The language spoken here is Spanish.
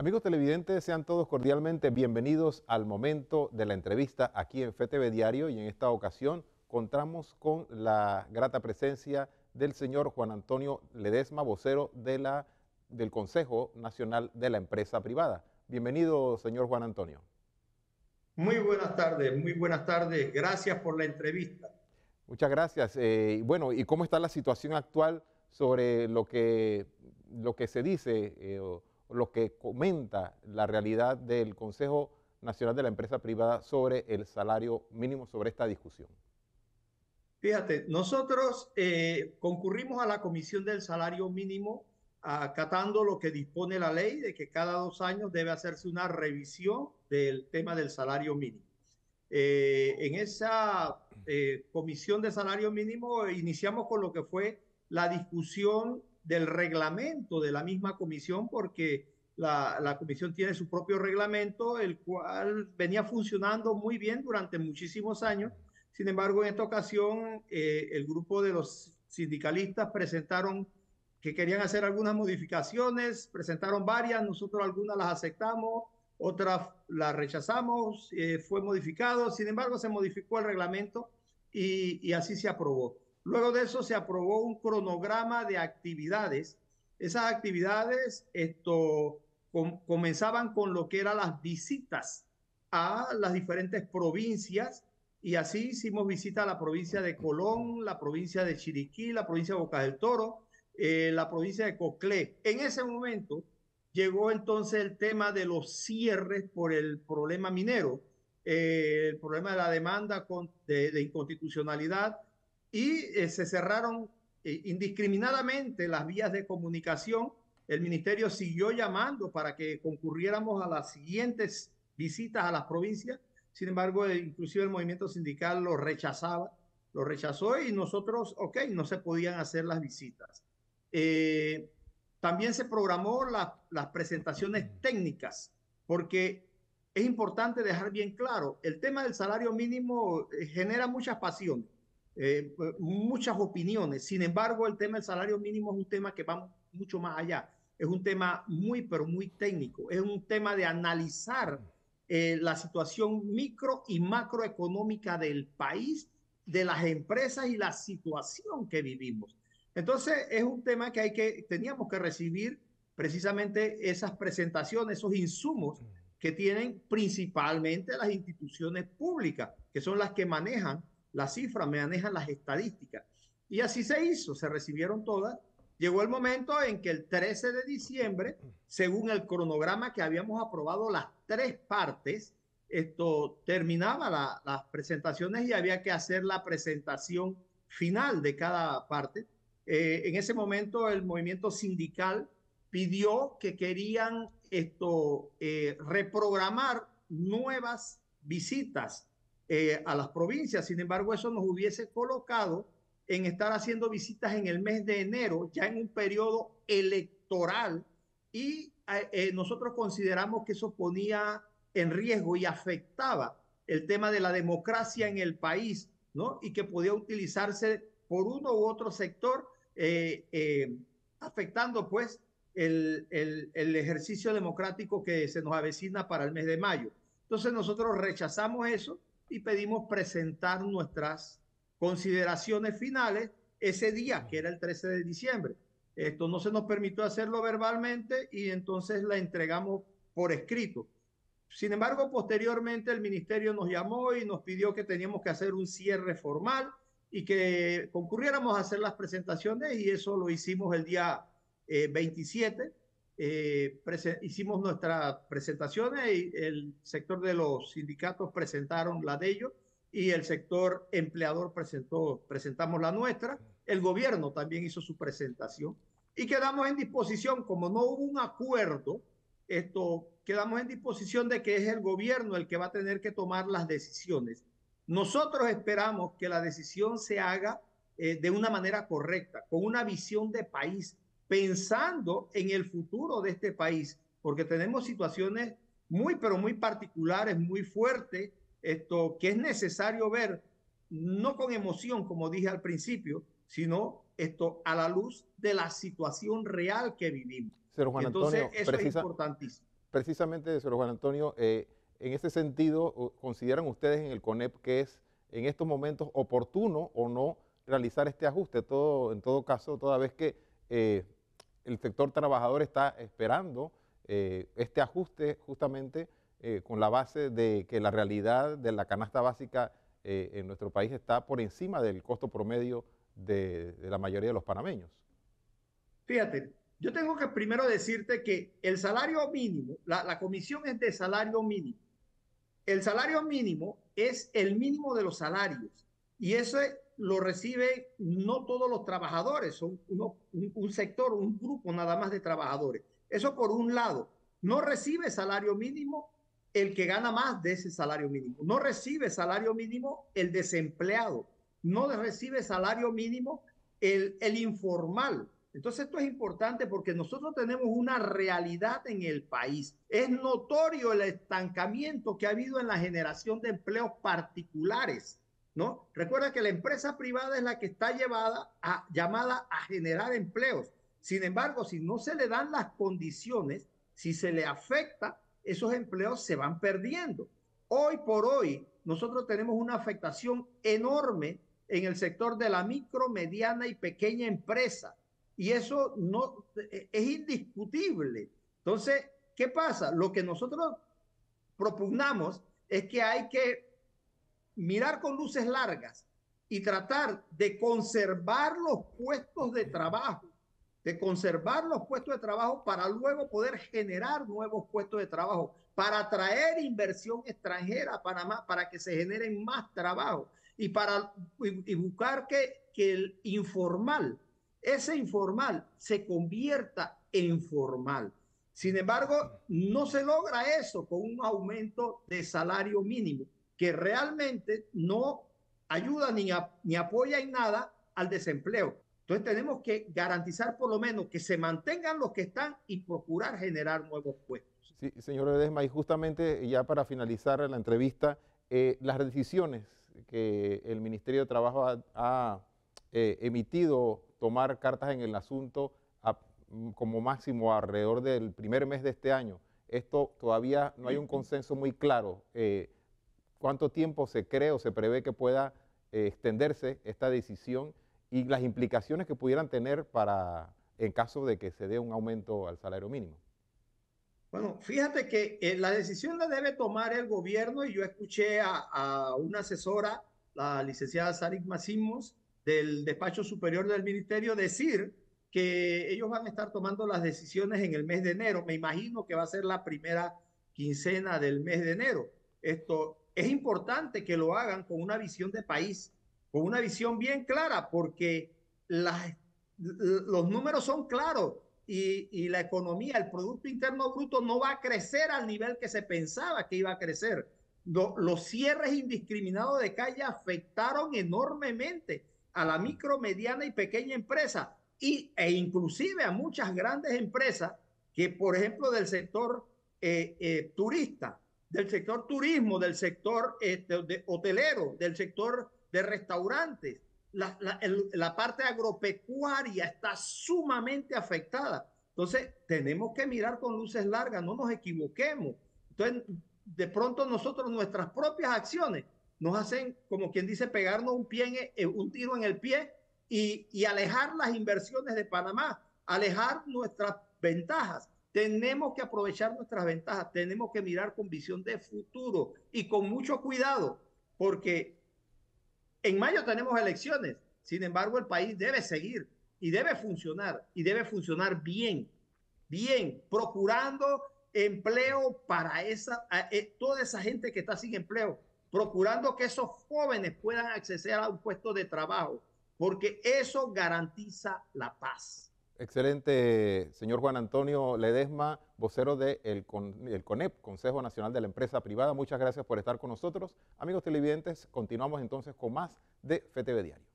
Amigos televidentes, sean todos cordialmente bienvenidos al momento de la entrevista aquí en FTV Diario, y en esta ocasión contamos con la grata presencia del señor Juan Antonio Ledesma, vocero del Consejo Nacional de la Empresa Privada. Bienvenido, señor Juan Antonio. Muy buenas tardes, muy buenas tardes. Gracias por la entrevista. Muchas gracias. Bueno, ¿y cómo está la situación actual sobre lo que se dice o lo que comenta la realidad del Consejo Nacional de la Empresa Privada sobre el salario mínimo, sobre esta discusión? Fíjate, nosotros concurrimos a la Comisión del Salario Mínimo acatando lo que dispone la ley de que cada 2 años debe hacerse una revisión del tema del salario mínimo. En esa Comisión de Salario Mínimo iniciamos con lo que fue la discusión del reglamento de la misma comisión, porque la comisión tiene su propio reglamento, el cual venía funcionando muy bien durante muchísimos años. Sin embargo, en esta ocasión, el grupo de los sindicalistas presentaron que querían hacer algunas modificaciones, presentaron varias, nosotros algunas las aceptamos, otras las rechazamos, fue modificado. Sin embargo, se modificó el reglamento y así se aprobó. Luego de eso se aprobó un cronograma de actividades. Esas actividades comenzaban con lo que eran las visitas a las diferentes provincias, y así hicimos visita a la provincia de Colón, la provincia de Chiriquí, la provincia de Bocas del Toro, la provincia de Coclé. En ese momento llegó entonces el tema de los cierres por el problema minero, el problema de la demanda de inconstitucionalidad, y se cerraron indiscriminadamente las vías de comunicación. El ministerio siguió llamando para que concurriéramos a las siguientes visitas a las provincias. Sin embargo, inclusive el movimiento sindical lo rechazaba, lo rechazó, y nosotros, ok, no se podían hacer las visitas. También se programó las presentaciones técnicas, porque es importante dejar bien claro, el tema del salario mínimo genera muchas pasiones, muchas opiniones. Sin embargo, el tema del salario mínimo es un tema que va mucho más allá. Es un tema muy, pero muy técnico. Es un tema de analizar la situación micro y macroeconómica del país, de las empresas y la situación que vivimos. Entonces, es un tema que teníamos que recibir precisamente esas presentaciones, esos insumos que tienen principalmente las instituciones públicas, que son las que manejan las cifras, manejan las estadísticas. Y así se hizo, se recibieron todas. Llegó el momento en que el 13 de diciembre, según el cronograma que habíamos aprobado las tres partes, terminaba las presentaciones y había que hacer la presentación final de cada parte. En ese momento el movimiento sindical pidió que querían reprogramar nuevas visitas a las provincias. Sin embargo, eso nos hubiese colocado en estar haciendo visitas en el mes de enero, ya en un periodo electoral, y nosotros consideramos que eso ponía en riesgo y afectaba el tema de la democracia en el país, ¿no? Y que podía utilizarse por uno u otro sector, afectando pues el ejercicio democrático que se nos avecina para el mes de mayo. Entonces nosotros rechazamos eso y pedimos presentar nuestras consideraciones finales ese día, que era el 13 de diciembre. Esto no se nos permitió hacerlo verbalmente y entonces la entregamos por escrito. Sin embargo, posteriormente el ministerio nos llamó y nos pidió que teníamos que hacer un cierre formal y que concurriéramos a hacer las presentaciones, y eso lo hicimos el día 27. Hicimos nuestras presentaciones y el sector de los sindicatos presentaron la de ellos y el sector empleador presentamos la nuestra. El gobierno también hizo su presentación y quedamos en disposición, como no hubo un acuerdo, quedamos en disposición de que es el gobierno el que va a tener que tomar las decisiones. Nosotros esperamos que la decisión se haga de una manera correcta, con una visión de país, pensando en el futuro de este país, porque tenemos situaciones muy, pero muy particulares, muy fuertes, que es necesario ver, no con emoción, como dije al principio, sino a la luz de la situación real que vivimos. Señor Juan Entonces, Antonio, eso es importantísimo. Precisamente, señor Juan Antonio, en ese sentido, ¿consideran ustedes en el CONEP que es en estos momentos oportuno o no realizar este ajuste? En todo caso, toda vez que el sector trabajador está esperando este ajuste justamente con la base de que la realidad de la canasta básica en nuestro país está por encima del costo promedio de la mayoría de los panameños. Fíjate, yo tengo que primero decirte que el salario mínimo, la comisión es de salario mínimo. El salario mínimo es el mínimo de los salarios y eso lo reciben no todos los trabajadores, son un sector, un grupo nada más de trabajadores. Eso por un lado, no recibe salario mínimo el que gana más de ese salario mínimo, no recibe salario mínimo el desempleado, no recibe salario mínimo el informal. Entonces esto es importante porque nosotros tenemos una realidad en el país. Es notorio el estancamiento que ha habido en la generación de empleos particulares, ¿no? Recuerda que la empresa privada es la que está llamada a generar empleos. Sin embargo, si no se le dan las condiciones, si se le afecta, esos empleos se van perdiendo. Hoy por hoy, nosotros tenemos una afectación enorme en el sector de la micro, mediana y pequeña empresa. Y eso no es indiscutible. Entonces, ¿qué pasa? Lo que nosotros propugnamos es que hay que mirar con luces largas y tratar de conservar los puestos de trabajo, para luego poder generar nuevos puestos de trabajo, para atraer inversión extranjera a Panamá, para que se generen más trabajo y buscar que el informal, ese informal se convierta en formal. Sin embargo, no se logra eso con un aumento de salario mínimo, que realmente no ayuda ni apoya en nada al desempleo. Entonces tenemos que garantizar por lo menos que se mantengan los que están y procurar generar nuevos puestos. Sí, señor Ledesma, y justamente ya para finalizar la entrevista, las decisiones que el Ministerio de Trabajo ha emitido, tomar cartas en el asunto como máximo alrededor del primer mes de este año, esto todavía no hay un consenso muy claro. ¿Cuánto tiempo se cree o se prevé que pueda extenderse esta decisión y las implicaciones que pudieran tener en caso de que se dé un aumento al salario mínimo? Bueno, fíjate que la decisión la debe tomar el gobierno y yo escuché a una asesora, la licenciada Sarik Massimos, del despacho superior del ministerio, decir que ellos van a estar tomando las decisiones en el mes de enero. Me imagino que va a ser la primera quincena del mes de enero. Esto es importante que lo hagan con una visión de país, con una visión bien clara, porque los números son claros y la economía, el Producto Interno Bruto no va a crecer al nivel que se pensaba que iba a crecer. Los cierres indiscriminados de calle afectaron enormemente a la micro, mediana y pequeña empresa e inclusive a muchas grandes empresas que, por ejemplo, del sector turista, del sector turismo, del sector hotelero, del sector de restaurantes. La parte agropecuaria está sumamente afectada. Entonces, tenemos que mirar con luces largas, no nos equivoquemos. Entonces, de pronto nosotros, nuestras propias acciones, nos hacen, como quien dice, pegarnos un tiro en el pie y alejar las inversiones de Panamá, alejar nuestras ventajas. Tenemos que aprovechar nuestras ventajas, tenemos que mirar con visión de futuro y con mucho cuidado, porque en mayo tenemos elecciones. Sin embargo, el país debe seguir y debe funcionar bien, procurando empleo para toda esa gente que está sin empleo, procurando que esos jóvenes puedan acceder a un puesto de trabajo, porque eso garantiza la paz. Excelente, señor Juan Antonio Ledesma, vocero del CONEP, Consejo Nacional de la Empresa Privada. Muchas gracias por estar con nosotros. Amigos televidentes, continuamos entonces con más de FTV Diario.